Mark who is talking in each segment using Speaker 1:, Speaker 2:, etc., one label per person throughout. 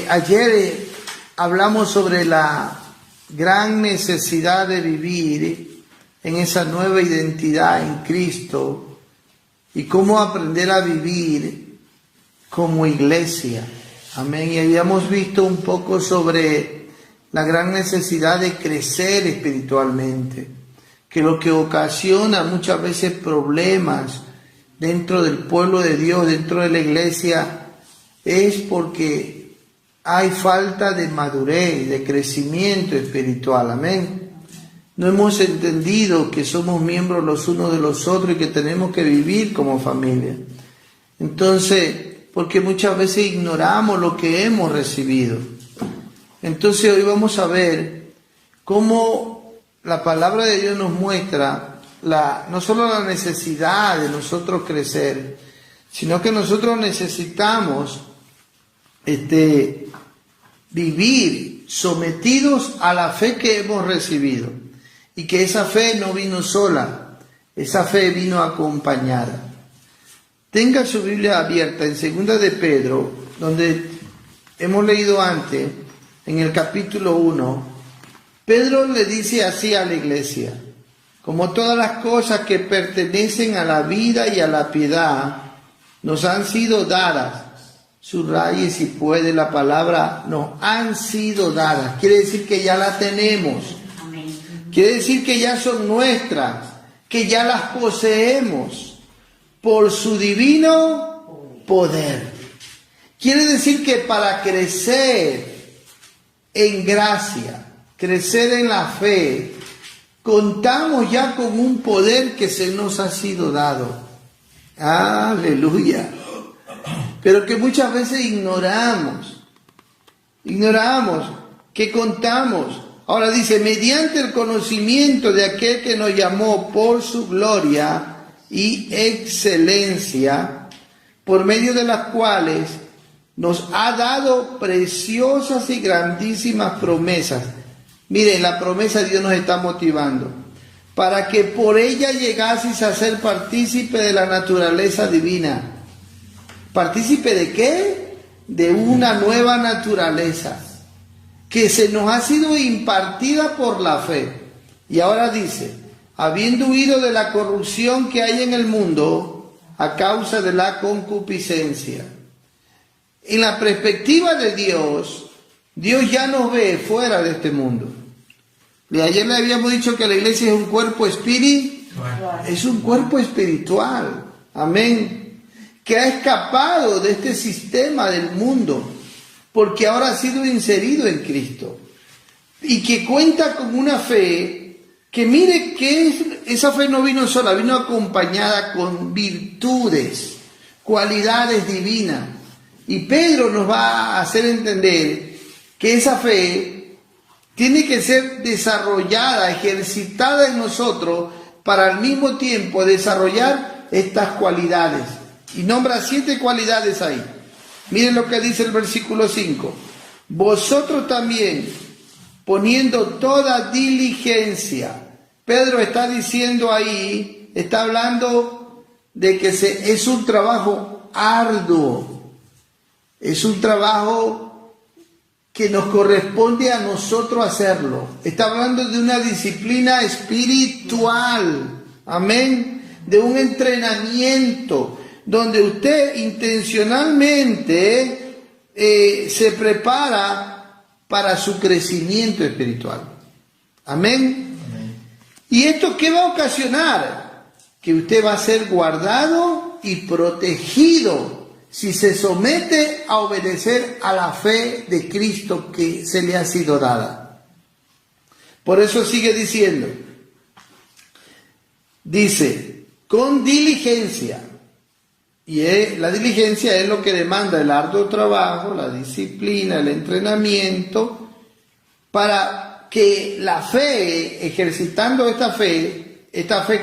Speaker 1: Ayer hablamos sobre la gran necesidad de vivir en esa nueva identidad en Cristo y cómo aprender a vivir como iglesia. Amén. Y habíamos visto un poco sobre la gran necesidad de crecer espiritualmente, que lo que ocasiona muchas veces problemas dentro del pueblo de Dios, dentro de la iglesia, es porque hay falta de madurez, de crecimiento espiritual. Amén. No hemos entendido que somos miembros los unos de los otros y que tenemos que vivir como familia. Entonces, porque muchas veces ignoramos lo que hemos recibido. Entonces hoy vamos a ver cómo la palabra de Dios nos muestra no solo la necesidad de nosotros crecer, sino que nosotros necesitamos vivir sometidos a la fe que hemos recibido, y que esa fe no vino sola, esa fe vino acompañada. Tenga su Biblia abierta en 2 de Pedro, donde hemos leído antes, en el capítulo 1, Pedro le dice así a la iglesia: como todas las cosas que pertenecen a la vida y a la piedad nos han sido dadas. Subraye si puede la palabra nos han sido dadas. Quiere decir que ya la tenemos. Quiere decir que ya son nuestras, que ya las poseemos por su divino poder. Quiere decir que para crecer en gracia, crecer en la fe, contamos ya con un poder que se nos ha sido dado. Aleluya. Pero que muchas veces ignoramos que contamos. Ahora dice, mediante el conocimiento de aquel que nos llamó por su gloria y excelencia, por medio de las cuales nos ha dado preciosas y grandísimas promesas. Miren, la promesa de Dios nos está motivando, para que por ella llegaseis a ser partícipe de la naturaleza divina. ¿Partícipe de qué? De una nueva naturaleza que se nos ha sido impartida por la fe. Y ahora dice, habiendo huido de la corrupción que hay en el mundo a causa de la concupiscencia. En la perspectiva de Dios, Dios ya nos ve fuera de este mundo. Ayer le habíamos dicho que la iglesia es un cuerpo espiritual. Es un cuerpo espiritual. Amén. Que ha escapado de este sistema del mundo, porque ahora ha sido inserido en Cristo. Y que cuenta con una fe, que mire que esa fe no vino sola, vino acompañada con virtudes, cualidades divinas. Y Pedro nos va a hacer entender que esa fe tiene que ser desarrollada, ejercitada en nosotros, para al mismo tiempo desarrollar estas cualidades. Y nombra 7 cualidades ahí. Miren lo que dice el versículo 5. Vosotros también, poniendo toda diligencia. Pedro está diciendo ahí, está hablando de que es un trabajo arduo. Es un trabajo que nos corresponde a nosotros hacerlo. Está hablando de una disciplina espiritual. Amén. De un entrenamiento donde usted intencionalmente se prepara para su crecimiento espiritual. Amén. Amén. ¿Y esto qué va a ocasionar? Que usted va a ser guardado y protegido si se somete a obedecer a la fe de Cristo que se le ha sido dada. Por eso sigue diciendo, dice, con diligencia. Y la diligencia es lo que demanda el arduo trabajo, la disciplina, el entrenamiento, para que la fe, ejercitando esta fe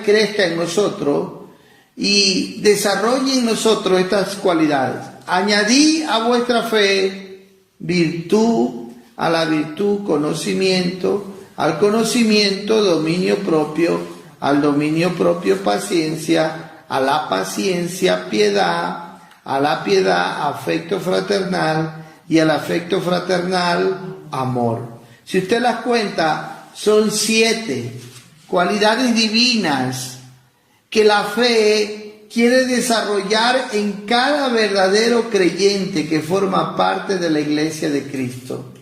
Speaker 1: crezca en nosotros y desarrolle en nosotros estas cualidades. Añadí a vuestra fe virtud, a la virtud conocimiento, al conocimiento dominio propio, al dominio propio paciencia, a la paciencia piedad, a la piedad, afecto fraternal, y al afecto fraternal, amor. Si usted las cuenta, son 7 cualidades divinas que la fe quiere desarrollar en cada verdadero creyente que forma parte de la iglesia de Cristo.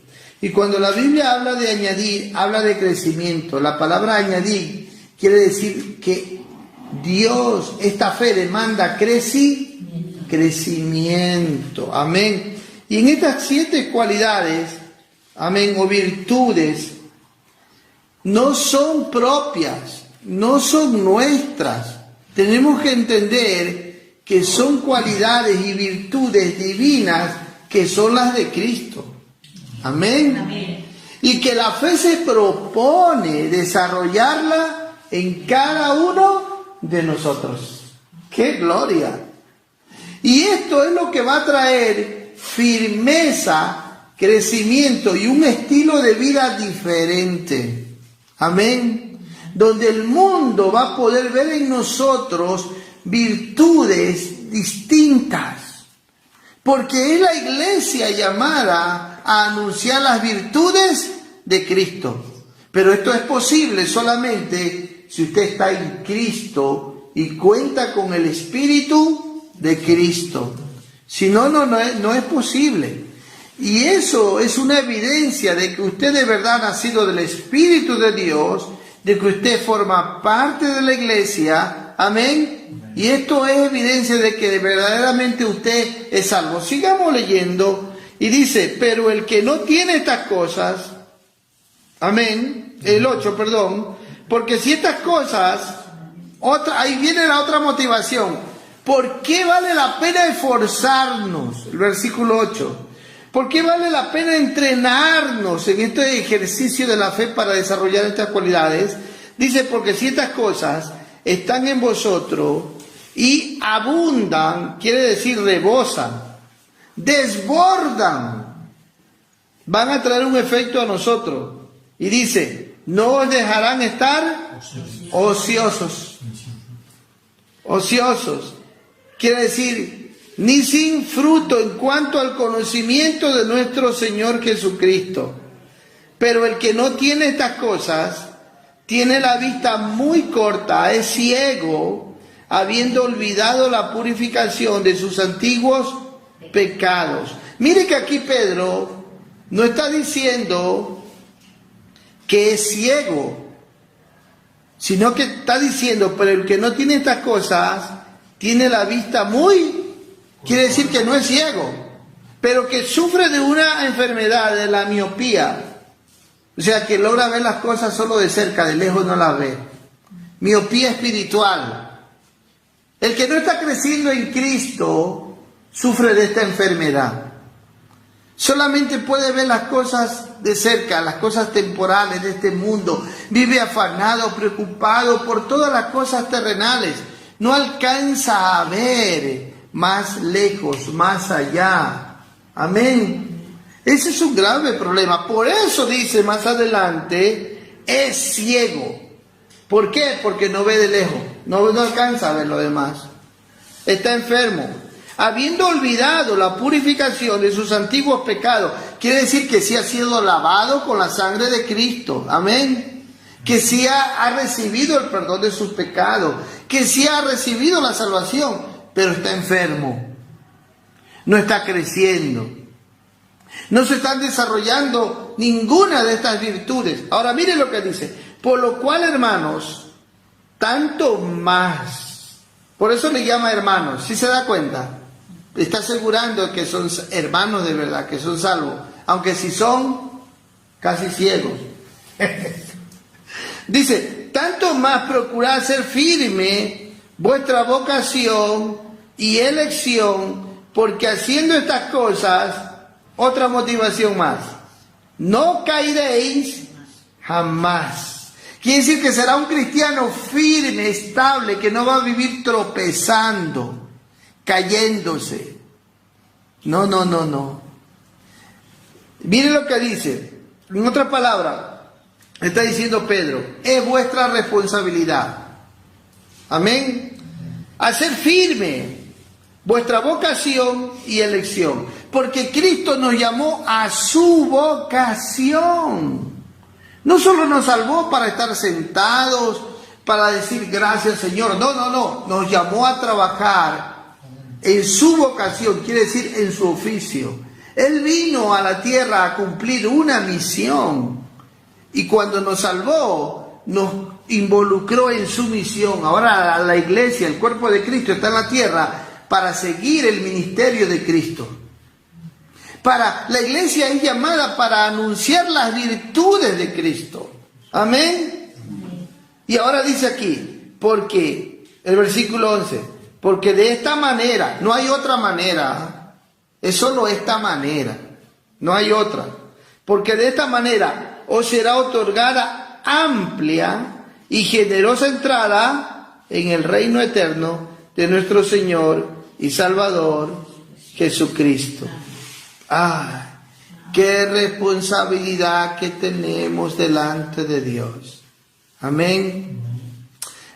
Speaker 1: Y cuando la Biblia habla de añadir, habla de crecimiento. La palabra añadir quiere decir que Dios, esta fe demanda crecimiento. Amén. Y en estas 7 cualidades, amén, o virtudes, no son propias, no son nuestras. Tenemos que entender que son cualidades y virtudes divinas que son las de Cristo. Amén. Amén. Y que la fe se propone desarrollarla en cada uno de nosotros. ¡Qué gloria! Y esto es lo que va a traer firmeza, crecimiento y un estilo de vida diferente. Amén. Donde el mundo va a poder ver en nosotros virtudes distintas. Porque es la iglesia llamada a anunciar las virtudes de Cristo. Pero esto es posible solamente si usted está en Cristo y cuenta con el Espíritu de Cristo. Si no, no es posible. Y eso es una evidencia de que usted de verdad ha nacido del Espíritu de Dios, de que usted forma parte de la iglesia. Amén. Y esto es evidencia de que verdaderamente usted es salvo. Sigamos leyendo. Y dice, pero el que no tiene estas cosas, amén, el 8, perdón, porque si estas cosas, ahí viene la otra motivación. ¿Por qué vale la pena esforzarnos? El versículo 8. ¿Por qué vale la pena entrenarnos en este ejercicio de la fe para desarrollar estas cualidades? Dice, porque si estas cosas están en vosotros y abundan, quiere decir rebosan, desbordan, van a traer un efecto a nosotros. Y dice, no os dejarán estar ociosos. Ociosos. Quiere decir, ni sin fruto en cuanto al conocimiento de nuestro Señor Jesucristo. Pero el que no tiene estas cosas, tiene la vista muy corta, es ciego, habiendo olvidado la purificación de sus antiguos pecados. Mire que aquí Pedro no está diciendo que es ciego, sino que está diciendo, pero el que no tiene estas cosas, tiene la vista muy, quiere decir que no es ciego, pero que sufre de una enfermedad, de la miopía. O sea, que logra ver las cosas solo de cerca, de lejos no las ve. Miopía espiritual. El que no está creciendo en Cristo sufre de esta enfermedad. Solamente puede ver las cosas de cerca, las cosas temporales de este mundo. Vive afanado, preocupado por todas las cosas terrenales. No alcanza a ver más lejos, más allá. Amén. Ese es un grave problema. Por eso dice más adelante, es ciego. ¿Por qué? Porque no ve de lejos. No alcanza a ver lo demás. Está enfermo. Habiendo olvidado la purificación de sus antiguos pecados. Quiere decir que sí ha sido lavado con la sangre de Cristo. Amén. Que sí ha recibido el perdón de sus pecados. Que sí ha recibido la salvación. Pero está enfermo. No está creciendo. No se están desarrollando ninguna de estas virtudes. Ahora mire lo que dice. Por lo cual, hermanos, tanto más. Por eso le llama hermanos. ¿Sí se da cuenta? Está asegurando que son hermanos de verdad, que son salvos. Aunque si son casi ciegos. Dice, tanto más procurad ser firme vuestra vocación y elección, porque haciendo estas cosas, otra motivación más, no caeréis jamás. Quiere decir que será un cristiano firme, estable, que no va a vivir tropezando, cayéndose. No. Mire lo que dice. En otras palabras, está diciendo Pedro, es vuestra responsabilidad. Amén. A ser firme. vuestra vocación y elección. Porque Cristo nos llamó a su vocación. No solo nos salvó para estar sentados, para decir gracias Señor. No. Nos llamó a trabajar en su vocación, quiere decir en su oficio. Él vino a la tierra a cumplir una misión. Y cuando nos salvó, nos involucró en su misión. Ahora la iglesia, el cuerpo de Cristo está en la tierra para seguir el ministerio de Cristo. La iglesia es llamada para anunciar las virtudes de Cristo. Amén. Y ahora dice aquí, porque, el versículo 11, porque de esta manera, no hay otra manera, es solo esta manera, no hay otra. Porque de esta manera os será otorgada amplia y generosa entrada en el reino eterno de nuestro Señor y Salvador Jesucristo. ¡Ay! ¡Qué responsabilidad que tenemos delante de Dios! Amén.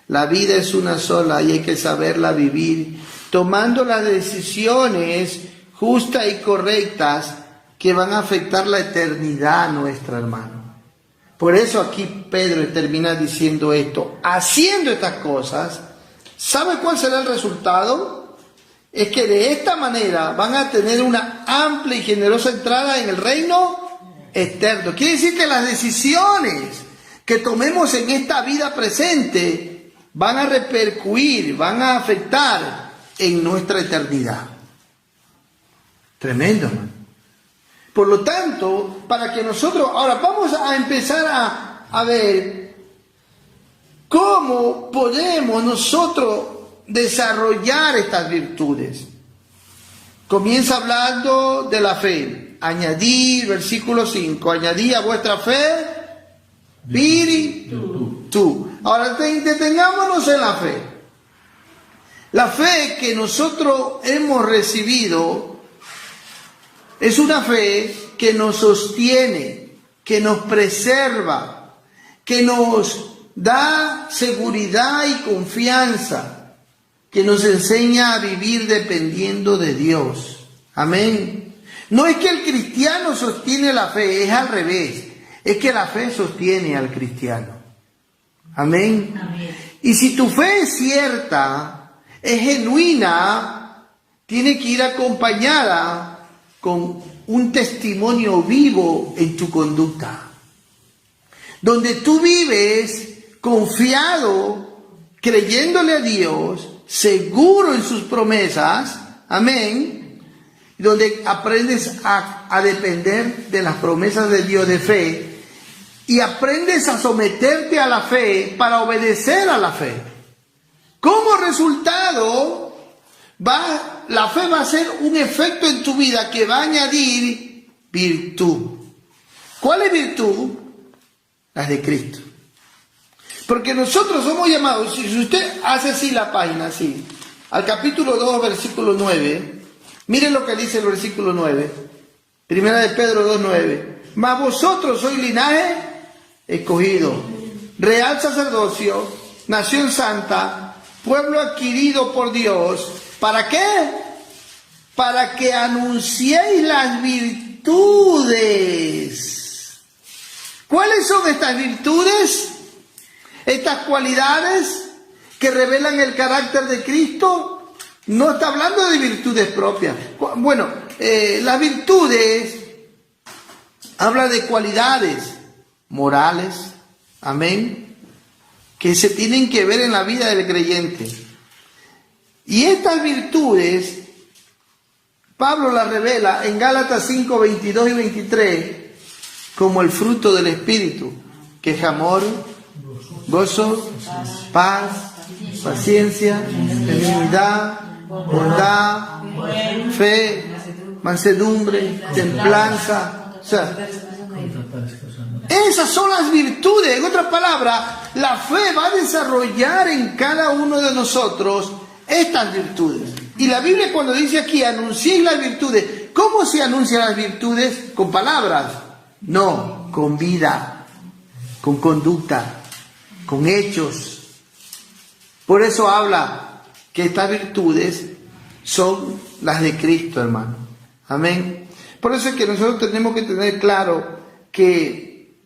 Speaker 1: La vida es una sola y hay que saberla vivir, tomando las decisiones justas y correctas que van a afectar la eternidad nuestra, hermano. Por eso aquí Pedro termina diciendo esto, haciendo estas cosas. ¿Sabe cuál será el resultado? Es que de esta manera van a tener una amplia y generosa entrada en el reino eterno. Quiere decir que las decisiones que tomemos en esta vida presente van a repercutir, van a afectar en nuestra eternidad. Tremendo, hermano. Por lo tanto, para que nosotros, ahora vamos a empezar a ver cómo podemos nosotros desarrollar estas virtudes. Comienza hablando de la fe. Añadid, versículo 5, añadid a vuestra fe virtud. Ahora detengámonos en la fe. La fe que nosotros hemos recibido es una fe que nos sostiene, que nos preserva, que nos da seguridad y confianza, que nos enseña a vivir dependiendo de Dios. Amén. No es que el cristiano sostiene la fe, es al revés. Es que la fe sostiene al cristiano. Amén. Amén. Y si tu fe es cierta, es genuina, tiene que ir acompañada con un testimonio vivo en tu conducta, donde tú vives confiado, creyéndole a Dios, seguro en sus promesas, amén, donde aprendes a depender de las promesas de Dios de fe y aprendes a someterte a la fe para obedecer a la fe. Como resultado, la fe va a ser un efecto en tu vida que va a añadir virtud. ¿Cuál es virtud? Las de Cristo. Porque nosotros somos llamados, si usted hace así la página, así, al capítulo 2, versículo 9, miren lo que dice el versículo 9, primera de Pedro 2, 9. Mas vosotros sois linaje escogido, real sacerdocio, nación santa, pueblo adquirido por Dios. ¿Para qué? Para que anunciéis las virtudes. ¿Cuáles son estas virtudes? Estas cualidades que revelan el carácter de Cristo. No está hablando de virtudes propias. Bueno, las virtudes habla de cualidades morales, amén, que se tienen que ver en la vida del creyente. Y estas virtudes, Pablo las revela en Gálatas 5, 22 y 23, como el fruto del Espíritu, que es amor, gozo, paz, paciencia, benignidad, bondad, fe, mansedumbre, templanza. O sea, esas son las virtudes. En otras palabras, la fe va a desarrollar en cada uno de nosotros estas virtudes. Y la Biblia, cuando dice aquí, anunciéis las virtudes, ¿cómo se anuncian las virtudes? ¿Con palabras? No, con vida, con conducta, con hechos. Por eso habla que estas virtudes son las de Cristo, hermano. Amén. Por eso es que nosotros tenemos que tener claro que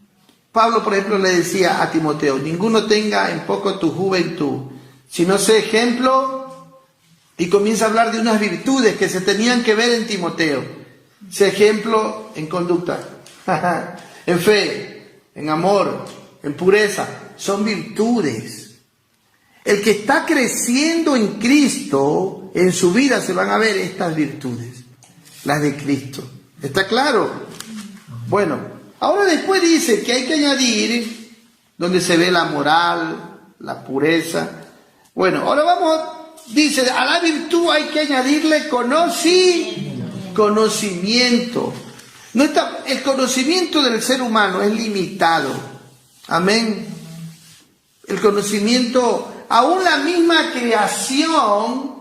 Speaker 1: Pablo, por ejemplo, le decía a Timoteo: ninguno tenga en poco tu juventud, sino sé ejemplo, y comienza a hablar de unas virtudes que se tenían que ver en Timoteo. Sé ejemplo en conducta, en fe, en amor, en pureza. Son virtudes. El que está creciendo en Cristo, en su vida se van a ver estas virtudes, las de Cristo. ¿Está claro? Bueno, ahora después dice que hay que añadir, donde se ve la moral, la pureza. Bueno, ahora vamos, dice, a la virtud hay que añadirle conocimiento. No está, el conocimiento del ser humano es limitado. Amén. El conocimiento, aún la misma creación,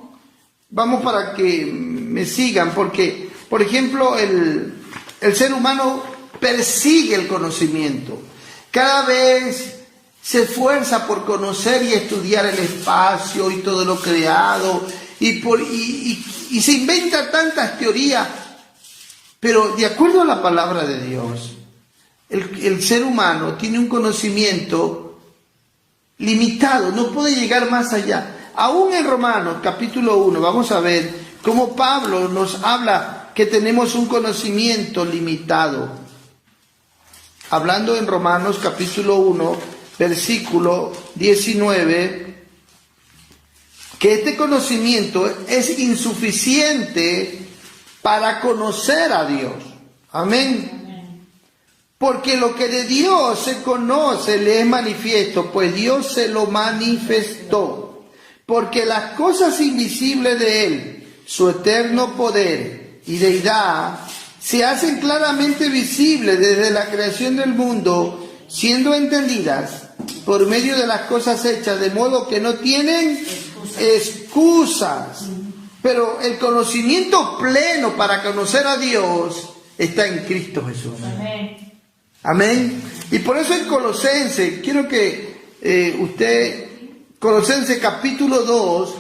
Speaker 1: vamos para que me sigan, porque, por ejemplo, el ser humano persigue el conocimiento. Cada vez se esfuerza por conocer y estudiar el espacio y todo lo creado, y se inventan tantas teorías, pero de acuerdo a la palabra de Dios, el ser humano tiene un conocimiento limitado, no puede llegar más allá. Aún en Romanos capítulo 1 vamos a ver cómo Pablo nos habla que tenemos un conocimiento limitado. Hablando en Romanos capítulo 1, versículo 19, que este conocimiento es insuficiente para conocer a Dios. Amén. Porque lo que de Dios se conoce le es manifiesto, pues Dios se lo manifestó. Porque las cosas invisibles de Él, su eterno poder y deidad, se hacen claramente visibles desde la creación del mundo, siendo entendidas por medio de las cosas hechas, de modo que no tienen excusas. Pero el conocimiento pleno para conocer a Dios está en Cristo Jesús. Amén. Amén. Y por eso en Colosenses, quiero que Colosenses capítulo 2,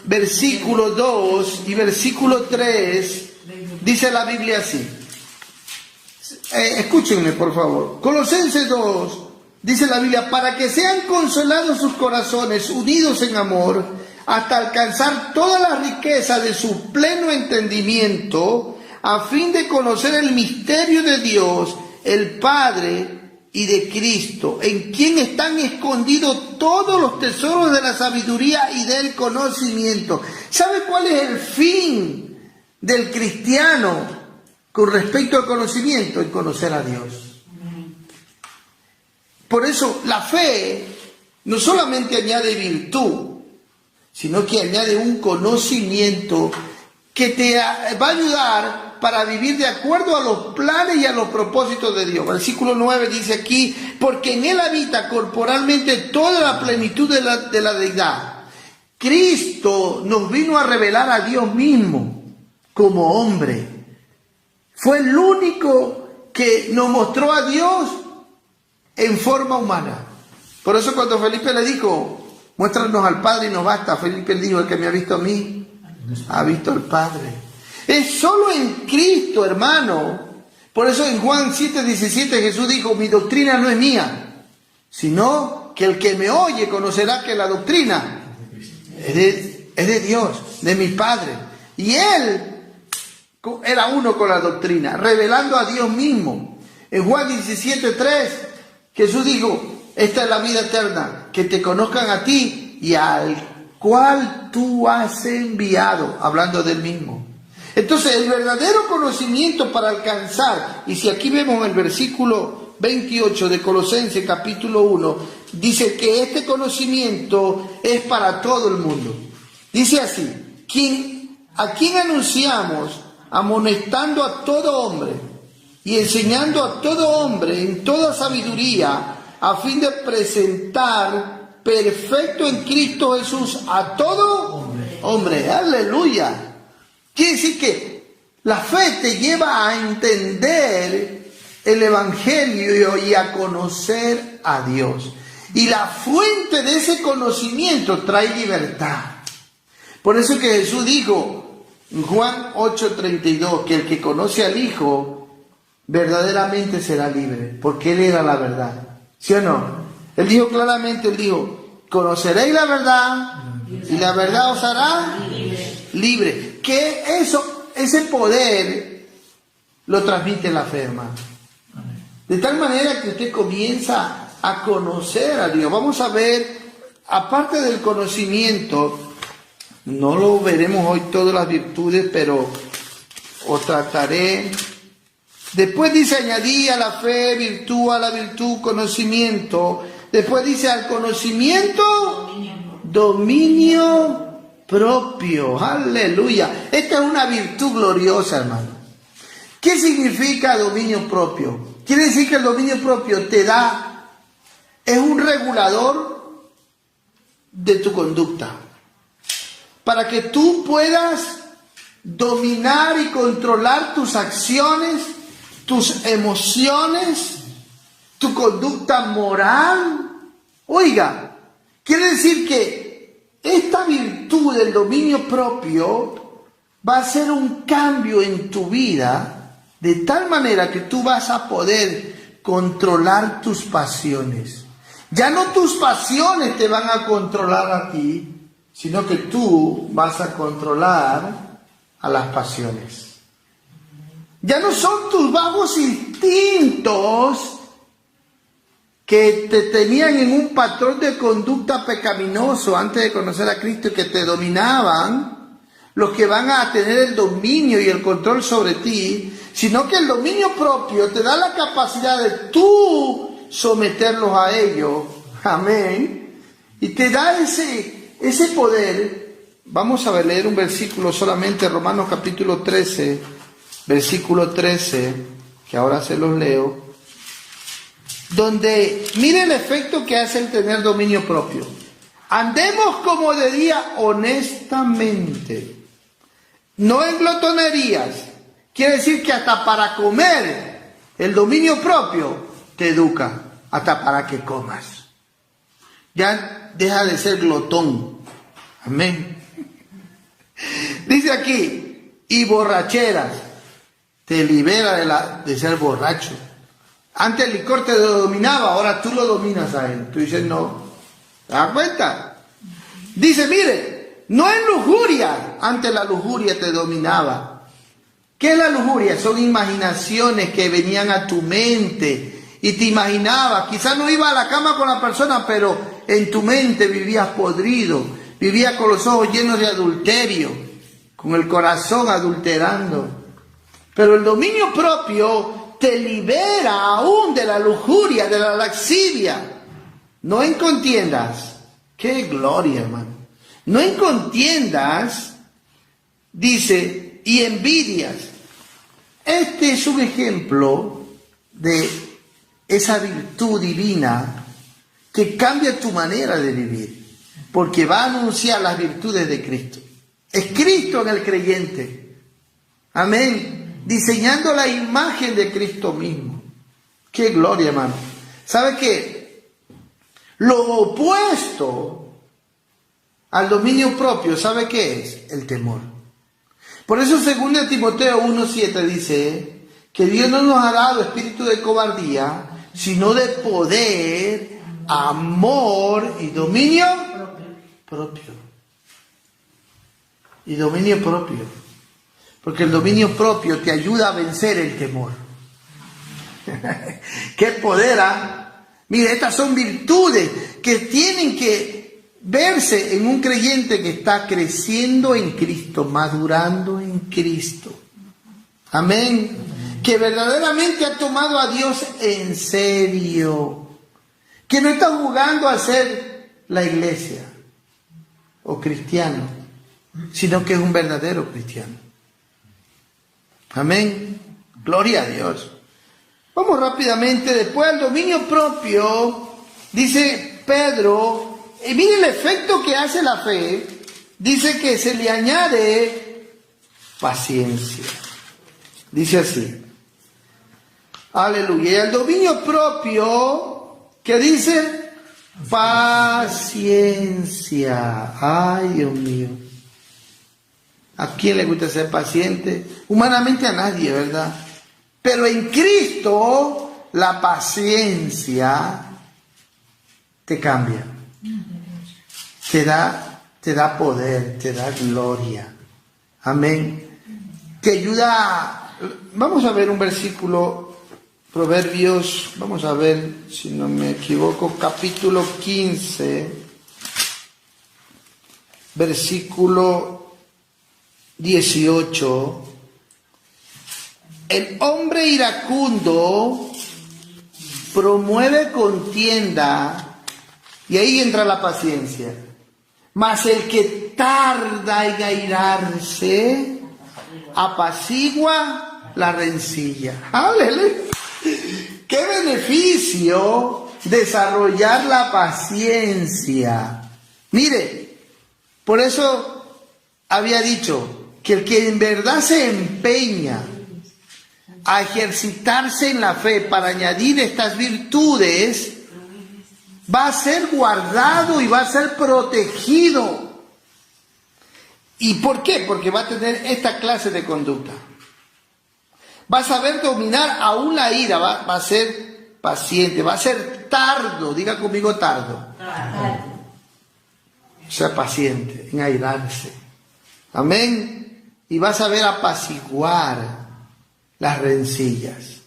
Speaker 1: versículo 2 y versículo 3, dice la Biblia así. Escúchenme por favor. Colosenses 2, dice la Biblia: para que sean consolados sus corazones, unidos en amor, hasta alcanzar toda la riqueza de su pleno entendimiento, a fin de conocer el misterio de Dios, el Padre, y de Cristo, en quien están escondidos todos los tesoros de la sabiduría y del conocimiento. ¿Sabe cuál es el fin del cristiano con respecto al conocimiento? El conocer a Dios. Por eso la fe no solamente añade virtud, sino que añade un conocimiento que te va a ayudar para vivir de acuerdo a los planes y a los propósitos de Dios. Versículo 9 dice aquí: porque en Él habita corporalmente toda la plenitud de la deidad. Cristo nos vino a revelar a Dios mismo como hombre. Fue el único que nos mostró a Dios en forma humana. Por eso cuando Felipe le dijo: muéstranos al Padre y nos basta, Felipe le dijo: el que me ha visto a mí, ha visto al Padre. Es solo en Cristo, hermano. Por eso en Juan 7:17 Jesús dijo: mi doctrina no es mía, sino que el que me oye conocerá que la doctrina es de Dios, de mi Padre. Y Él era uno con la doctrina, revelando a Dios mismo. En Juan 17:3 Jesús dijo: esta es la vida eterna, que te conozcan a ti y al cual tú has enviado, hablando del mismo. Entonces el verdadero conocimiento para alcanzar, y si aquí vemos el versículo 28 de Colosenses capítulo 1, dice que este conocimiento es para todo el mundo. Dice así: a quien anunciamos, amonestando a todo hombre y enseñando a todo hombre en toda sabiduría, a fin de presentar perfecto en Cristo Jesús a todo hombre. Aleluya. Quiere decir que la fe te lleva a entender el Evangelio y a conocer a Dios. Y la fuente de ese conocimiento trae libertad. Por eso que Jesús dijo en Juan 8:32 que el que conoce al Hijo verdaderamente será libre, porque Él era la verdad. ¿Sí o no? Él dijo claramente, Él dijo, conoceréis la verdad y la verdad os hará libre. Que ese poder lo transmite la fe, hermano. De tal manera que usted comienza a conocer a Dios. Vamos a ver, aparte del conocimiento, no lo veremos hoy todas las virtudes, pero os trataré. Después dice, añadí a la fe virtud, a la virtud conocimiento. Después dice, al conocimiento dominio propio. Aleluya. Esta es una virtud gloriosa, hermano. ¿Qué significa dominio propio? Quiere decir que el dominio propio es un regulador de tu conducta. Para que tú puedas dominar y controlar tus acciones, tus emociones, tu conducta moral. Oiga, quiere decir que esta virtud del dominio propio va a hacer un cambio en tu vida de tal manera que tú vas a poder controlar tus pasiones. Ya no tus pasiones te van a controlar a ti, sino que tú vas a controlar a las pasiones. Ya no son tus bajos instintos que te tenían en un patrón de conducta pecaminoso antes de conocer a Cristo y que te dominaban, los que van a tener el dominio y el control sobre ti, sino que el dominio propio te da la capacidad de tú someterlos a ellos. Amén. Y te da ese poder. Vamos a leer un versículo solamente, Romanos capítulo 13, versículo 13, que ahora se los leo, donde mire el efecto que hace el tener dominio propio. Andemos como de día honestamente, no en glotonerías. Quiere decir que hasta para comer el dominio propio te educa, hasta para que comas. Ya deja de ser glotón. Amén. Dice aquí, y borracheras, te libera de ser borracho. Antes el licor te dominaba, ahora tú lo dominas a él. Tú dices, no. ¿Te das cuenta? Dice, mire, no es lujuria. Antes la lujuria te dominaba. ¿Qué es la lujuria? Son imaginaciones que venían a tu mente y te imaginabas. Quizás no ibas a la cama con la persona, pero en tu mente vivías podrido. Vivías con los ojos llenos de adulterio, con el corazón adulterando. Pero el dominio propio te libera aún de la lujuria, de la lascivia. No en contiendas. ¡Qué gloria, hermano! No en contiendas, dice, y envidias. Este es un ejemplo de esa virtud divina que cambia tu manera de vivir, porque va a anunciar las virtudes de Cristo. Es Cristo en el creyente. Amén. Diseñando la imagen de Cristo mismo. ¡Qué gloria, hermano! ¿Sabe qué? Lo opuesto al dominio propio, ¿sabe qué es? El temor. Por eso 2 Timoteo 1:7 dice que Dios no nos ha dado espíritu de cobardía, sino de poder, amor y dominio propio. Y dominio propio. Porque el dominio propio te ayuda a vencer el temor. ¡Qué poder! Mire, estas son virtudes que tienen que verse en un creyente que está creciendo en Cristo, madurando en Cristo. Amén. Que verdaderamente ha tomado a Dios en serio. Que no está jugando a ser la iglesia o cristiano, sino que es un verdadero cristiano. Amén. Gloria a Dios. Vamos rápidamente. Después del dominio propio, dice Pedro, y mire el efecto que hace la fe. Dice que se le añade paciencia. Dice así. Aleluya. Y el dominio propio, ¿qué dice? Paciencia. Ay, Dios mío. ¿A quién le gusta ser paciente? Humanamente a nadie, ¿verdad? Pero en Cristo la paciencia te cambia. Te da poder, te da gloria. Amén. Te ayuda. Vamos a ver un versículo, Proverbios, vamos a ver si no me equivoco, capítulo 15, versículo 18. El hombre iracundo promueve contienda, y ahí entra la paciencia. Mas el que tarda en airarse apacigua la rencilla. ¡Aleluya! ¡Qué beneficio desarrollar la paciencia! Mire, por eso había dicho que el que en verdad se empeña a ejercitarse en la fe para añadir estas virtudes, va a ser guardado y va a ser protegido. ¿Y por qué? Porque va a tener esta clase de conducta. Va a saber dominar aún la ira, va a ser paciente, va a ser tardo, diga conmigo tardo. Ser paciente, en airarse. Amén. Y va a saber apaciguar las rencillas.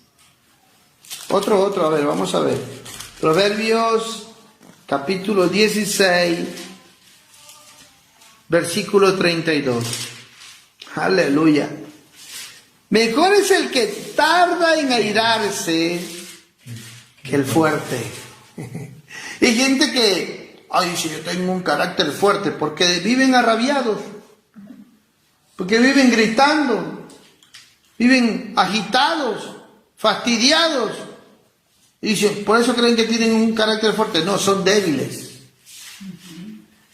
Speaker 1: Otro, a ver, vamos a ver. Proverbios capítulo 16, versículo 32. Aleluya. Mejor es el que tarda en airarse que el fuerte. Hay gente que, ay, si yo tengo un carácter fuerte, porque viven arrabiados, porque viven gritando, viven agitados, fastidiados. Y dicen, por eso creen que tienen un carácter fuerte. No, son débiles.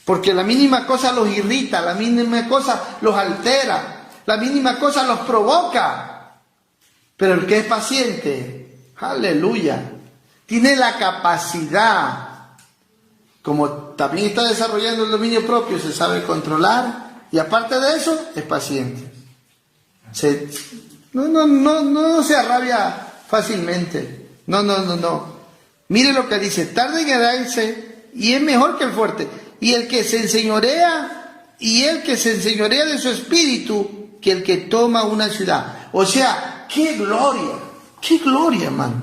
Speaker 1: Porque la mínima cosa los irrita, la mínima cosa los altera, la mínima cosa los provoca. Pero el que es paciente, aleluya, tiene la capacidad, como también está desarrollando el dominio propio, se sabe controlar, y aparte de eso, es paciente. No se arrabia fácilmente. No. Mire lo que dice, tarda en airarse y es mejor que el fuerte. Y el que se enseñorea de su espíritu, que el que toma una ciudad. O sea, qué gloria, hermano.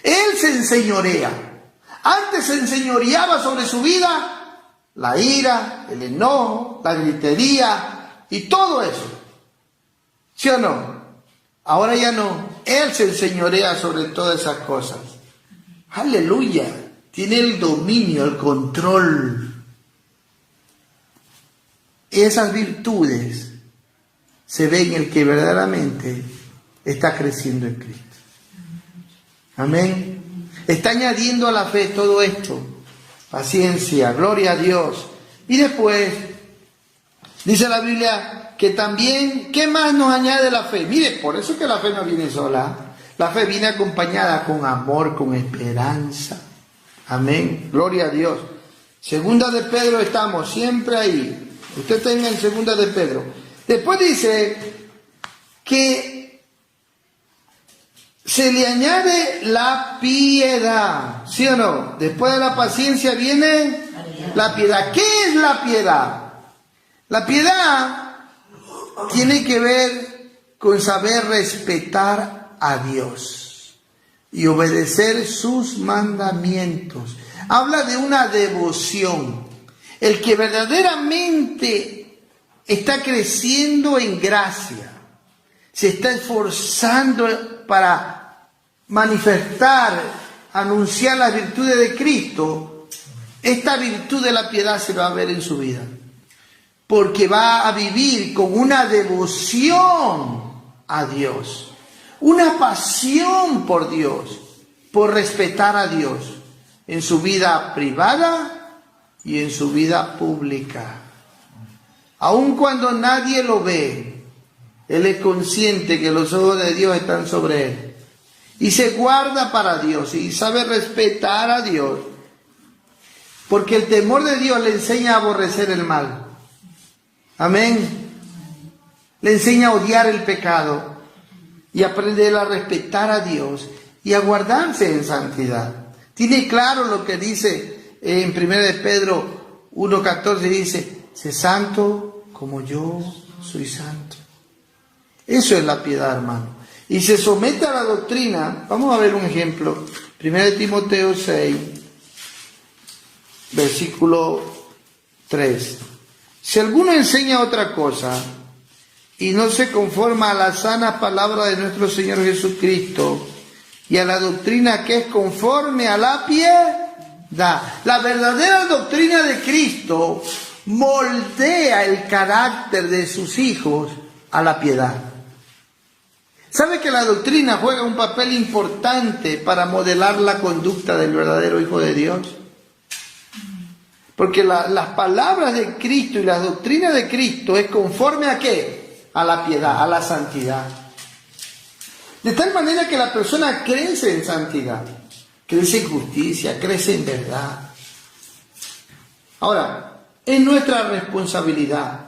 Speaker 1: Él se enseñorea. Antes se enseñoreaba sobre su vida la ira, el enojo, la gritería y todo eso. ¿Sí o no? Ahora ya no. Él se enseñorea sobre todas esas cosas. Aleluya. Tiene el dominio, el control. Esas virtudes se ven en el que verdaderamente está creciendo en Cristo. Amén. Está añadiendo a la fe todo esto. Paciencia, gloria a Dios. Y después, dice la Biblia, que también, ¿qué más nos añade la fe? Mire, por eso que la fe no viene sola. La fe viene acompañada con amor, con esperanza. Amén. Gloria a Dios. Segunda de Pedro estamos siempre ahí. Usted tenga en segunda de Pedro. Después dice que se le añade la piedad. ¿Sí o no? Después de la paciencia viene la piedad. ¿Qué es la piedad? La piedad tiene que ver con saber respetar a Dios y obedecer sus mandamientos. Habla de una devoción. El que verdaderamente está creciendo en gracia, se está esforzando para manifestar, anunciar las virtudes de Cristo, esta virtud de la piedad se va a ver en su vida. Porque va a vivir con una devoción a Dios, una pasión por Dios, por respetar a Dios en su vida privada y en su vida pública. Aun cuando nadie lo ve, él es consciente que los ojos de Dios están sobre él. Y se guarda para Dios y sabe respetar a Dios. Porque el temor de Dios le enseña a aborrecer el mal. Amén. Le enseña a odiar el pecado y aprender a respetar a Dios y a guardarse en santidad. Tiene claro lo que dice en 1 de Pedro 1:14, dice, sé santo como yo soy santo. Eso es la piedad, hermano. Y se somete a la doctrina. Vamos a ver un ejemplo. 1 de Timoteo 6, versículo 3. Si alguno enseña otra cosa y no se conforma a la sana palabra de nuestro Señor Jesucristo y a la doctrina que es conforme a la piedad. La verdadera doctrina de Cristo moldea el carácter de sus hijos a la piedad. ¿Sabe que la doctrina juega un papel importante para modelar la conducta del verdadero Hijo de Dios? Porque las palabras de Cristo y la doctrina de Cristo es conforme ¿a qué? A la piedad, a la santidad. De tal manera que la persona crece en santidad, crece en justicia, crece en verdad. Ahora, es nuestra responsabilidad.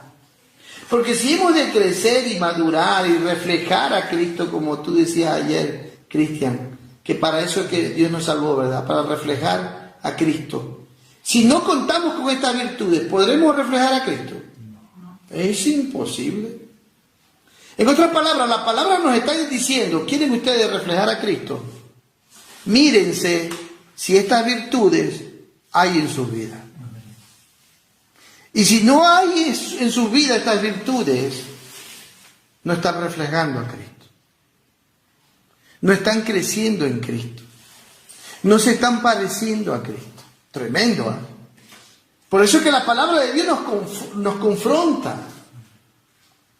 Speaker 1: Porque si hemos de crecer y madurar y reflejar a Cristo, como tú decías ayer, Cristian, que para eso es que Dios nos salvó, ¿verdad? Para reflejar a Cristo. Si no contamos con estas virtudes, ¿podremos reflejar a Cristo? Es imposible. En otras palabras, la palabra nos está diciendo, ¿quieren ustedes reflejar a Cristo? Mírense si estas virtudes hay en sus vidas. Y si no hay en sus vidas estas virtudes, no están reflejando a Cristo. No están creciendo en Cristo. No se están pareciendo a Cristo. Tremendo, ¿eh? Por eso es que la palabra de Dios nos confronta.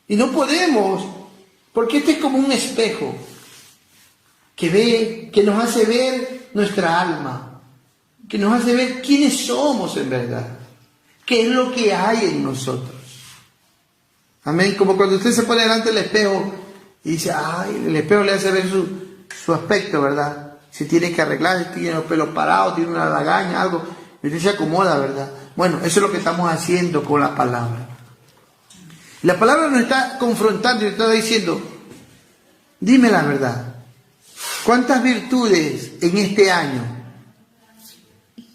Speaker 1: Y no podemos, porque este es como un espejo que nos hace ver nuestra alma, que nos hace ver quiénes somos en verdad, qué es lo que hay en nosotros. Amén. Como cuando usted se pone delante del espejo y dice, ay, el espejo le hace ver su aspecto, ¿verdad? Si tiene que arreglar, si tiene los pelos parados, tiene una lagaña, algo, y usted se acomoda, ¿verdad? Bueno, eso es lo que estamos haciendo con la palabra. La palabra nos está confrontando y nos está diciendo, dime la verdad, ¿cuántas virtudes en este año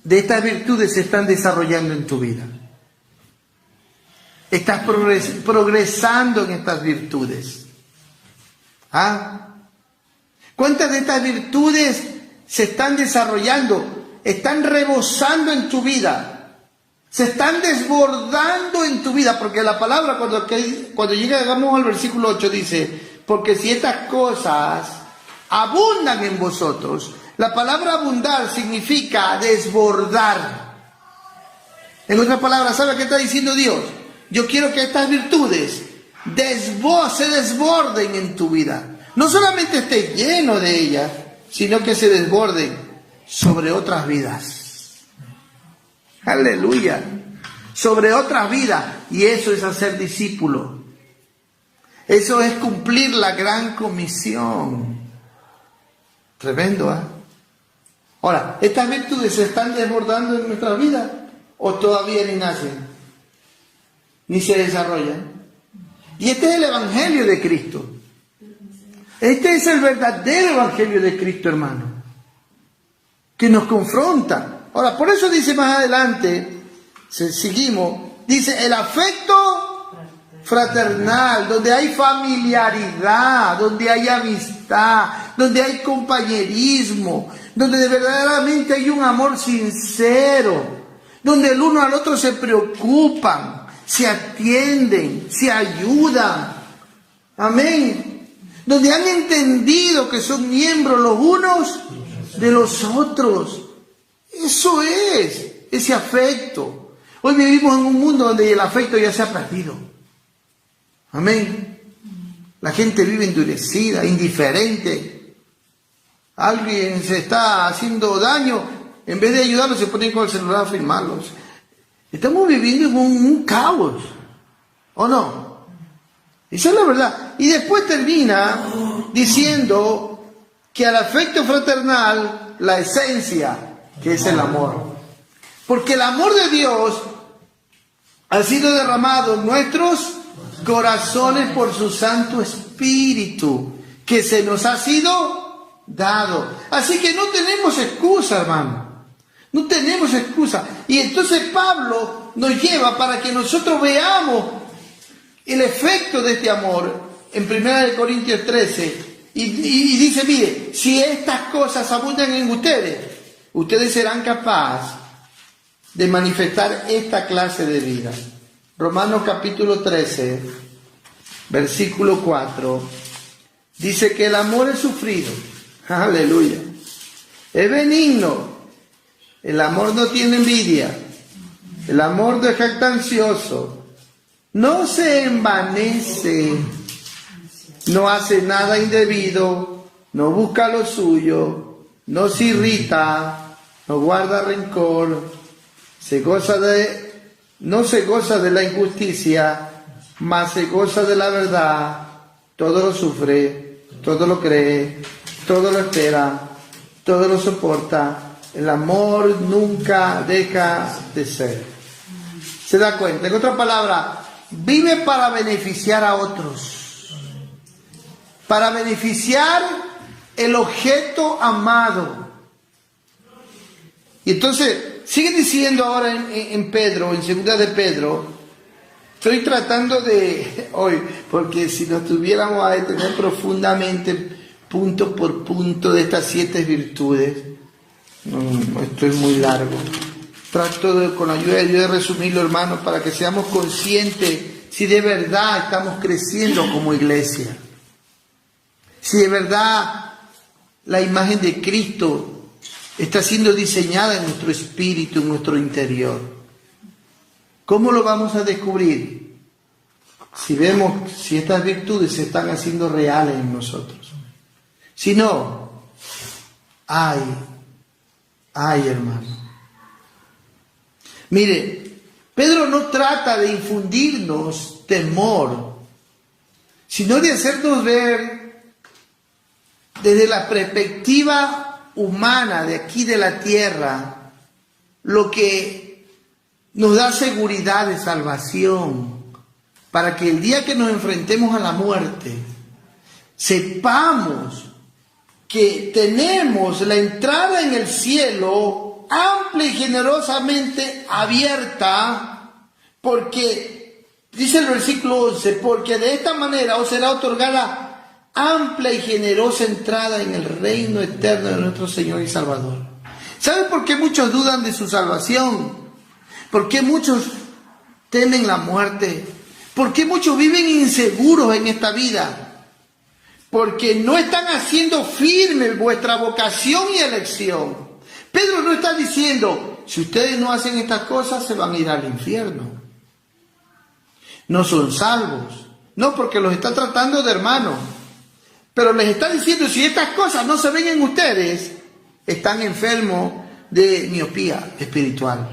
Speaker 1: de estas virtudes se están desarrollando en tu vida? ¿Estás progresando en estas virtudes? ¿Ah? ¿Cuántas de estas virtudes se están desarrollando? Están rebosando en tu vida. Se están desbordando en tu vida. Porque la palabra cuando llegamos al versículo 8 dice, porque si estas cosas abundan en vosotros. La palabra abundar significa desbordar. En otras palabras, ¿sabe qué está diciendo Dios? Yo quiero que estas virtudes se desborden en tu vida. No solamente estés lleno de ellas, sino que se desborden sobre otras vidas. Aleluya. Sobre otras vidas. Y eso es hacer discípulo. Eso es cumplir la gran comisión. Tremendo, ¿eh? Ahora, ¿estas virtudes se están desbordando en nuestra vida? ¿O todavía ni nacen? Ni se desarrollan. Y este es el Evangelio de Cristo. Este es el verdadero Evangelio de Cristo, hermano, que nos confronta. Ahora, por eso dice más adelante, seguimos, dice el afecto fraternal, donde hay familiaridad, donde hay amistad, donde hay compañerismo, donde verdaderamente hay un amor sincero, donde el uno al otro se preocupan, se atienden, se ayudan. Amén. Donde han entendido que son miembros los unos de los otros. Eso es, ese afecto. Hoy vivimos en un mundo donde el afecto ya se ha perdido. Amén. La gente vive endurecida, indiferente. Alguien se está haciendo daño, en vez de ayudarlos se ponen con el celular a filmarlos. Estamos viviendo en un caos, ¿o no? Esa es la verdad. Y después termina diciendo que al afecto fraternal, la esencia, que es el amor. Porque el amor de Dios ha sido derramado en nuestros corazones por su Santo Espíritu, que se nos ha sido dado. Así que no tenemos excusa, hermano. No tenemos excusa. Y entonces Pablo nos lleva para que nosotros veamos el efecto de este amor en 1 Corintios 13. Y dice, mire, si estas cosas abundan en ustedes, ustedes serán capaces de manifestar esta clase de vida. Romanos capítulo 13, versículo 4, dice que el amor es sufrido. Aleluya. Es benigno. El amor no tiene envidia. El amor no es jactancioso. No se envanece. No hace nada indebido. No busca lo suyo. No se irrita. No guarda rencor. No se goza de la injusticia, mas se goza de la verdad. Todo lo sufre, todo lo cree, todo lo espera, todo lo soporta. El amor nunca deja de ser. ¿Se da cuenta? En otras palabras, vive para beneficiar a otros, para beneficiar el objeto amado. Y entonces, sigue diciendo ahora en Pedro, en 2 de Pedro, estoy tratando de, hoy, porque si nos tuviéramos a detener profundamente, punto por punto, de estas 7 virtudes, esto es muy largo. Trato con la ayuda de Dios de resumirlo, hermanos, para que seamos conscientes si de verdad estamos creciendo como iglesia. Si de verdad la imagen de Cristo está siendo diseñada en nuestro espíritu, en nuestro interior. ¿Cómo lo vamos a descubrir? Si vemos si estas virtudes se están haciendo reales en nosotros. Si no, ay, hermano. Mire, Pedro no trata de infundirnos temor, sino de hacernos ver desde la perspectiva humana de aquí de la tierra lo que nos da seguridad de salvación, para que el día que nos enfrentemos a la muerte sepamos que tenemos la entrada en el cielo amplia y generosamente abierta, porque dice el versículo 11, porque de esta manera os será otorgada amplia y generosa entrada en el reino eterno de nuestro Señor y Salvador. ¿Saben por qué muchos dudan de su salvación? ¿Por qué muchos temen la muerte? ¿Por qué muchos viven inseguros en esta vida? Porque no están haciendo firme vuestra vocación y elección. Pedro no está diciendo, si ustedes no hacen estas cosas, se van a ir al infierno. No son salvos. No, porque los está tratando de hermanos. Pero les está diciendo, si estas cosas no se ven en ustedes, están enfermos de miopía espiritual.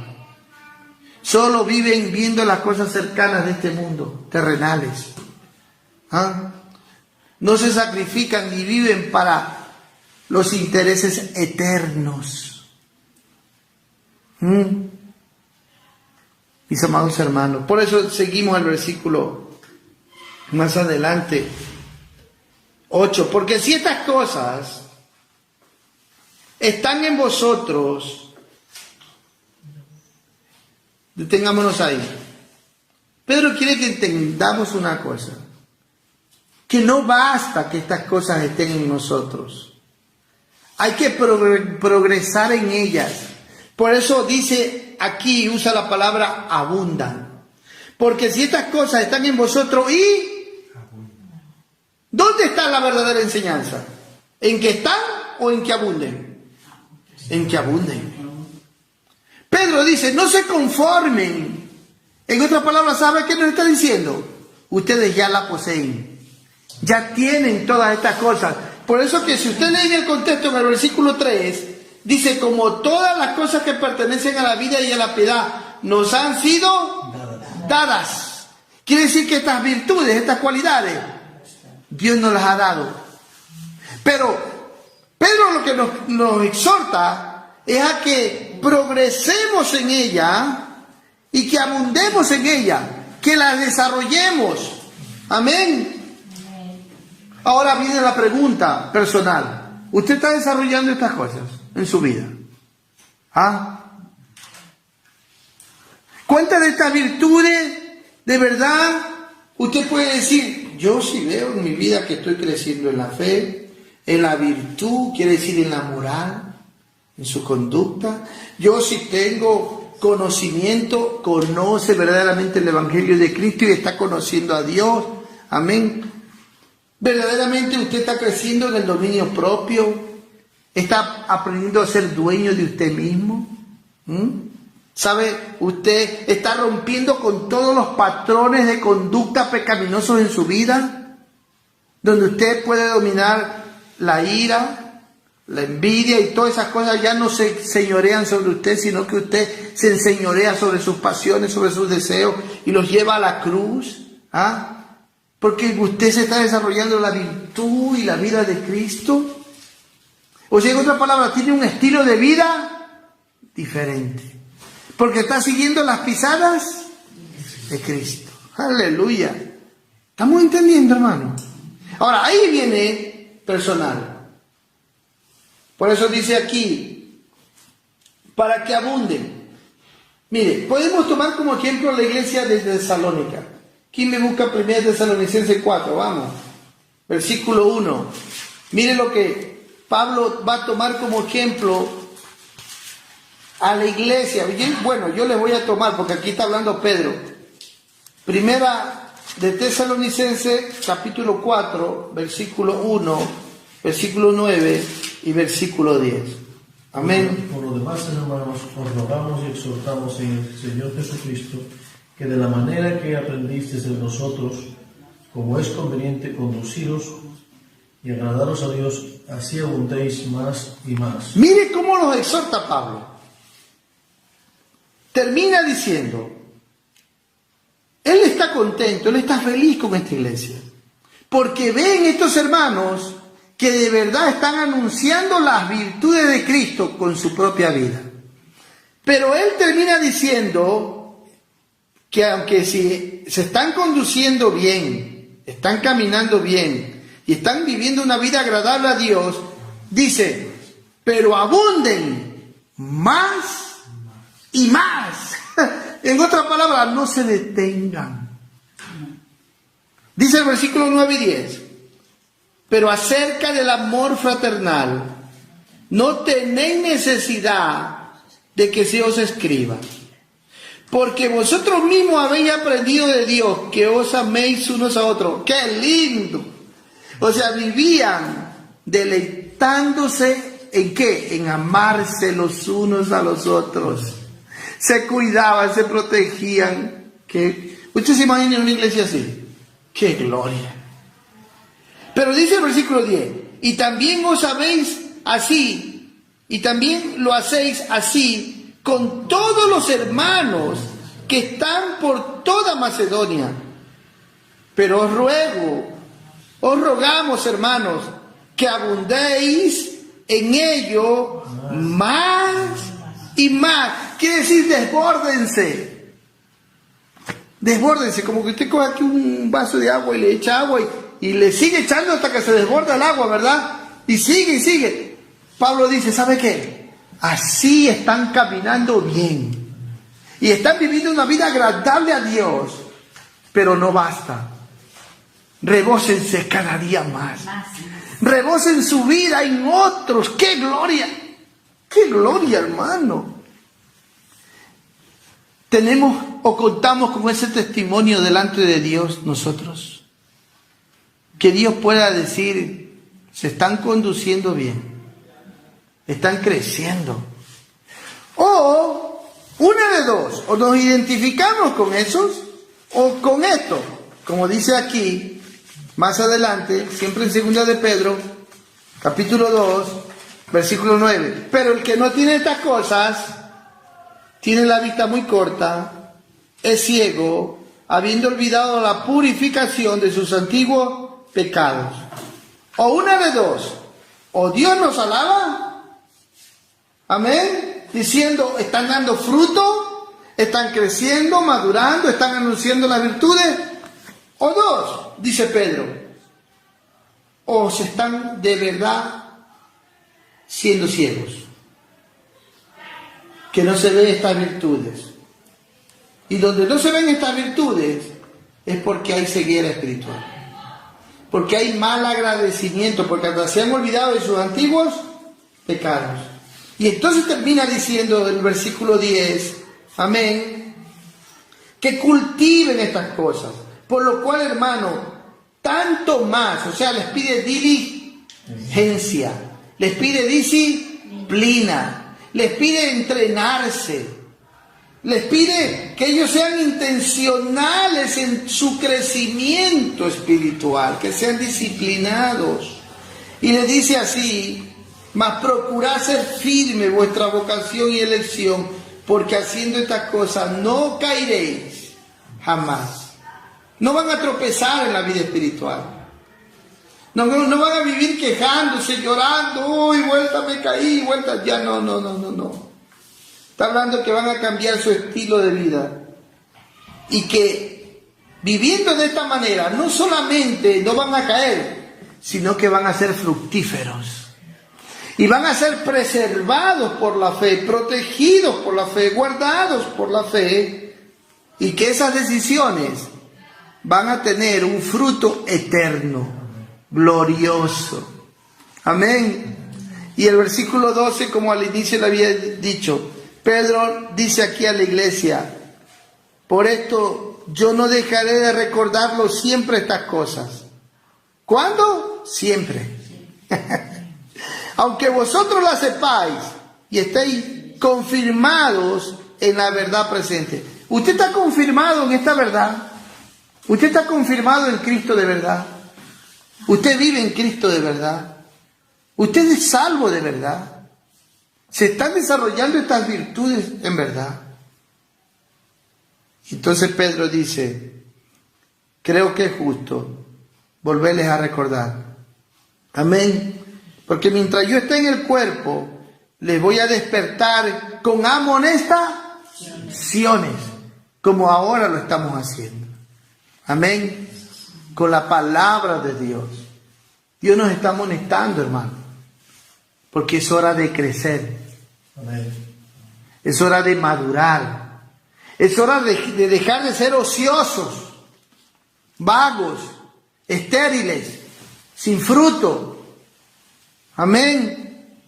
Speaker 1: Solo viven viendo las cosas cercanas de este mundo, terrenales. No se sacrifican ni viven para los intereses eternos. Mis amados hermanos, por eso seguimos el versículo más adelante. 8, porque si estas cosas están en vosotros, detengámonos ahí. Pedro quiere que entendamos una cosa, que no basta que estas cosas estén en nosotros, hay que progresar en ellas. Por eso dice aquí, usa la palabra abundan, porque si estas cosas están en vosotros y ¿dónde está la verdadera enseñanza? ¿En que están o en que abunden? En que abunden. Pedro dice, no se conformen. En otras palabras, ¿sabe qué nos está diciendo? Ustedes ya la poseen. Ya tienen todas estas cosas. Por eso que si usted lee en el contexto, en el versículo 3, dice, como todas las cosas que pertenecen a la vida y a la piedad nos han sido dadas. Quiere decir que estas virtudes, estas cualidades, Dios nos las ha dado. Pero Pedro lo que nos exhorta es a que progresemos en ella y que abundemos en ella, que la desarrollemos. Amén. Ahora viene la pregunta personal. ¿Usted está desarrollando estas cosas en su vida? ¿Ah? ¿Cuántas de estas virtudes de verdad usted puede decir? Yo sí veo en mi vida que estoy creciendo en la fe, en la virtud, quiere decir en la moral, en su conducta. Yo sí tengo conocimiento, conoce verdaderamente el Evangelio de Cristo y está conociendo a Dios. Amén. Verdaderamente usted está creciendo en el dominio propio, está aprendiendo a ser dueño de usted mismo. ¿Sabe? Usted está rompiendo con todos los patrones de conducta pecaminosos en su vida, donde usted puede dominar la ira, la envidia y todas esas cosas ya no se señorean sobre usted, sino que usted se enseñorea sobre sus pasiones, sobre sus deseos y los lleva a la cruz. Porque usted se está desarrollando la virtud y la vida de Cristo. O sea, en otras palabras, tiene un estilo de vida diferente. Porque está siguiendo las pisadas de Cristo. Aleluya. ¿Estamos entendiendo, hermano? Ahora, ahí viene personal. Por eso dice aquí, para que abunden. Mire, podemos tomar como ejemplo la iglesia de Tesalónica. ¿Quién me busca 1 Tesalonicenses 4? Vamos. Versículo 1. Mire lo que Pablo va a tomar como ejemplo a la iglesia. Bueno, yo les voy a tomar porque aquí está hablando Pedro. Primera de Tesalonicenses, capítulo 4, versículo 1, versículo 9 y versículo 10. Amén.
Speaker 2: Por lo demás, hermanos, os rogamos y exhortamos en el Señor Jesucristo que de la manera que aprendisteis de nosotros, como es conveniente, conduciros y agradaros a Dios, así abundéis más y más.
Speaker 1: Mire cómo los exhorta Pablo. Termina diciendo, él está contento, él está feliz con esta iglesia, porque ven estos hermanos que de verdad están anunciando las virtudes de Cristo con su propia vida. Pero él termina diciendo que aunque si se están conduciendo bien, están caminando bien y están viviendo una vida agradable a Dios, dice, pero abunden más y más. En otras palabras, no se detengan. Dice el versículo 9 y 10, pero acerca del amor fraternal, no tenéis necesidad de que se os escriba, porque vosotros mismos habéis aprendido de Dios que os améis unos a otros. ¡Qué lindo! O sea, vivían deleitándose ¿en qué? En amarse los unos a los otros. Se cuidaban, se protegían. ¿Ustedes se imaginan una iglesia así? ¡Qué gloria! Pero dice el versículo 10, y también os sabéis así, y también lo hacéis así con todos los hermanos que están por toda Macedonia. Pero os rogamos, hermanos, que abundéis en ello más y más. Quiere decir, desbórdense. Desbórdense, como que usted coge aquí un vaso de agua y le echa agua y le sigue echando hasta que se desborda el agua, ¿verdad? Y sigue y sigue. Pablo dice, ¿sabe qué? Así están caminando bien. Y están viviendo una vida agradable a Dios. Pero no basta. Rebósense cada día más. Rebósen su vida en otros. ¡Qué gloria! ¡Qué gloria, hermano! ¿Tenemos o contamos con ese testimonio delante de Dios nosotros? Que Dios pueda decir, se están conduciendo bien. Están creciendo. O una de dos, o nos identificamos con esos o con esto, como dice aquí más adelante, siempre en 2 de Pedro, capítulo 2, versículo 9. Pero el que no tiene estas cosas, tiene la vista muy corta, es ciego, habiendo olvidado la purificación de sus antiguos pecados. O una de dos, o Dios nos alaba, amén, diciendo, están dando fruto, están creciendo, madurando, están anunciando las virtudes, O dos, dice Pedro, o se están de verdad siendo ciegos, que no se ven estas virtudes. Y donde no se ven estas virtudes es porque hay ceguera espiritual, porque hay mal agradecimiento, porque hasta se han olvidado de sus antiguos pecados. Y entonces termina diciendo el versículo 10, amén, que cultiven estas cosas, por lo cual, hermano, tanto más, o sea, les pide diligencia, les pide disciplina, les pide entrenarse, les pide que ellos sean intencionales en su crecimiento espiritual, que sean disciplinados. Y les dice así, mas procurad ser firme vuestra vocación y elección, porque haciendo estas cosas no caeréis jamás. No van a tropezar en la vida espiritual. No van a vivir quejándose, llorando, uy, vuelta me caí, vuelta, ya no. Está hablando que van a cambiar su estilo de vida. Y que viviendo de esta manera, no solamente no van a caer, sino que van a ser fructíferos. Y van a ser preservados por la fe, protegidos por la fe, guardados por la fe. Y que esas decisiones van a tener un fruto eterno, glorioso. Amén. Y el versículo 12, como al inicio le había dicho, Pedro dice aquí a la iglesia, por esto yo no dejaré de recordarlo siempre estas cosas. ¿Cuándo? Siempre. Aunque vosotros las sepáis y estéis confirmados en la verdad presente. ¿Usted está confirmado en esta verdad? ¿Usted está confirmado en Cristo de verdad? ¿Usted vive en Cristo de verdad? ¿Usted es salvo de verdad? ¿Se están desarrollando estas virtudes en verdad? Entonces Pedro dice, creo que es justo volverles a recordar. Amén. Porque mientras yo esté en el cuerpo, les voy a despertar con amonestaciones, como ahora lo estamos haciendo. Amén. Con la palabra de Dios. Dios nos está amonestando, hermano. Porque es hora de crecer.
Speaker 2: Amén.
Speaker 1: Es hora de madurar. Es hora de dejar de ser ociosos, vagos, estériles, sin fruto. Amén.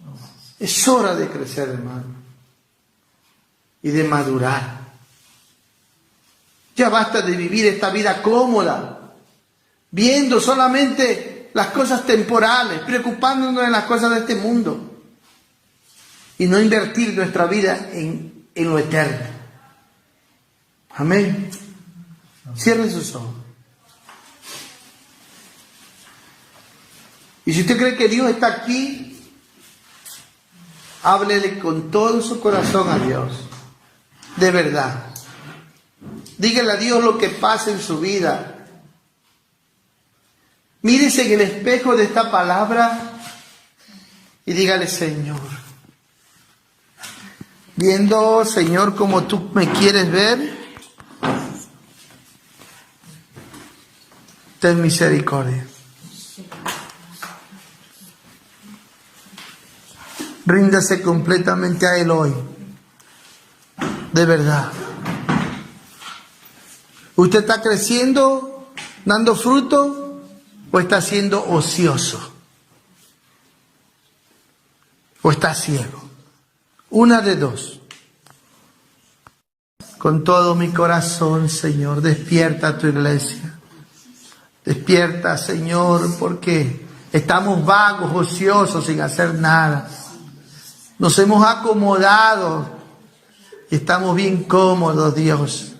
Speaker 1: Es hora de crecer, hermano. Y de madurar. Ya basta de vivir esta vida cómoda, viendo solamente las cosas temporales, preocupándonos en las cosas de este mundo y no invertir nuestra vida en lo eterno. Amén. Cierren sus ojos. Y si usted cree que Dios está aquí, háblele con todo su corazón a Dios, de verdad. Dígale a Dios lo que pasa en su vida. Mírese en el espejo de esta palabra y dígale, Señor, viendo, Señor, como tú me quieres ver, ten misericordia. Ríndase completamente a Él hoy, de verdad. ¿Usted está creciendo, dando fruto, o está siendo ocioso? ¿O está ciego? Una de dos. Con todo mi corazón, Señor, despierta a tu iglesia. Despierta, Señor, porque estamos vagos, ociosos, sin hacer nada. Nos hemos acomodado y estamos bien cómodos, Dios.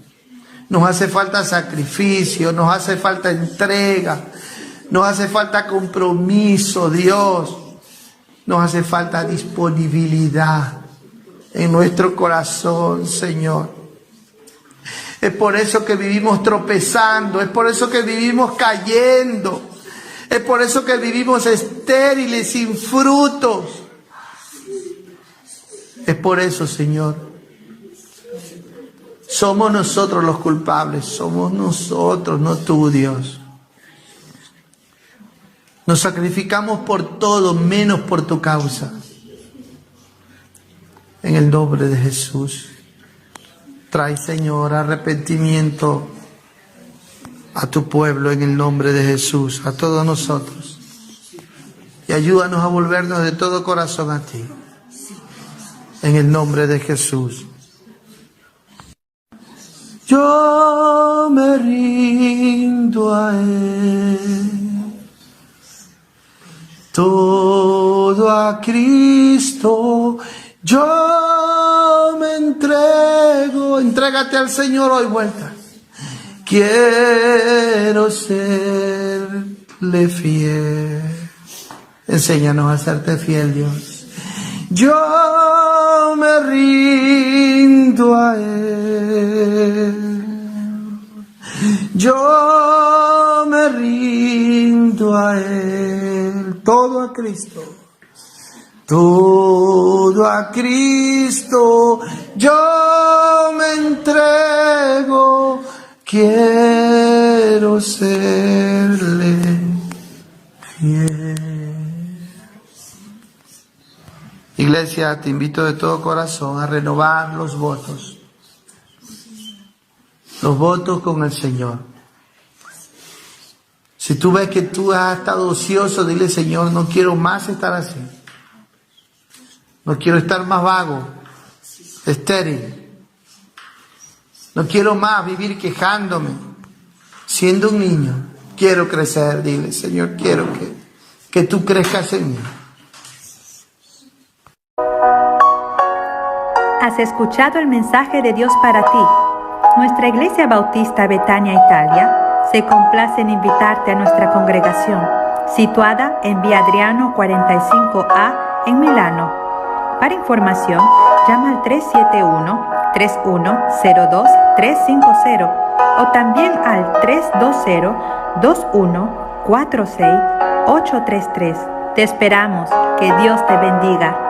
Speaker 1: Nos hace falta sacrificio, nos hace falta entrega, nos hace falta compromiso, Dios. Nos hace falta disponibilidad en nuestro corazón, Señor. Es por eso que vivimos tropezando, es por eso que vivimos cayendo, es por eso que vivimos estériles, sin frutos. Es por eso, Señor. Somos nosotros los culpables, somos nosotros, no tú, Dios. Nos sacrificamos por todo, menos por tu causa. En el nombre de Jesús, trae, Señor, arrepentimiento a tu pueblo en el nombre de Jesús, a todos nosotros. Y ayúdanos a volvernos de todo corazón a ti. En el nombre de Jesús. Yo me rindo a Él. Todo a Cristo. Yo me entrego. Entrégate al Señor hoy, vuelta. Quiero serle fiel. Enséñanos a serte fiel, Dios. Yo me rindo a Él. Yo me rindo a Él. Todo a Cristo. Todo a Cristo. Yo me entrego. Quiero serle fiel. Iglesia, te invito de todo corazón a renovar los votos. Los votos con el Señor. Si tú ves que tú has estado ocioso, dile: Señor, no quiero más estar así. No quiero estar más vago, estéril. No quiero más vivir quejándome, siendo un niño. Quiero crecer, dile: Señor, quiero que tú crezcas en mí.
Speaker 3: Has escuchado el mensaje de Dios para ti. Nuestra Iglesia Bautista Betania Italia se complace en invitarte a nuestra congregación, situada en Vía Adriano 45A en Milano. Para información, llama al 371-3102-350 o también al 320-2146-833. Te esperamos. Que Dios te bendiga.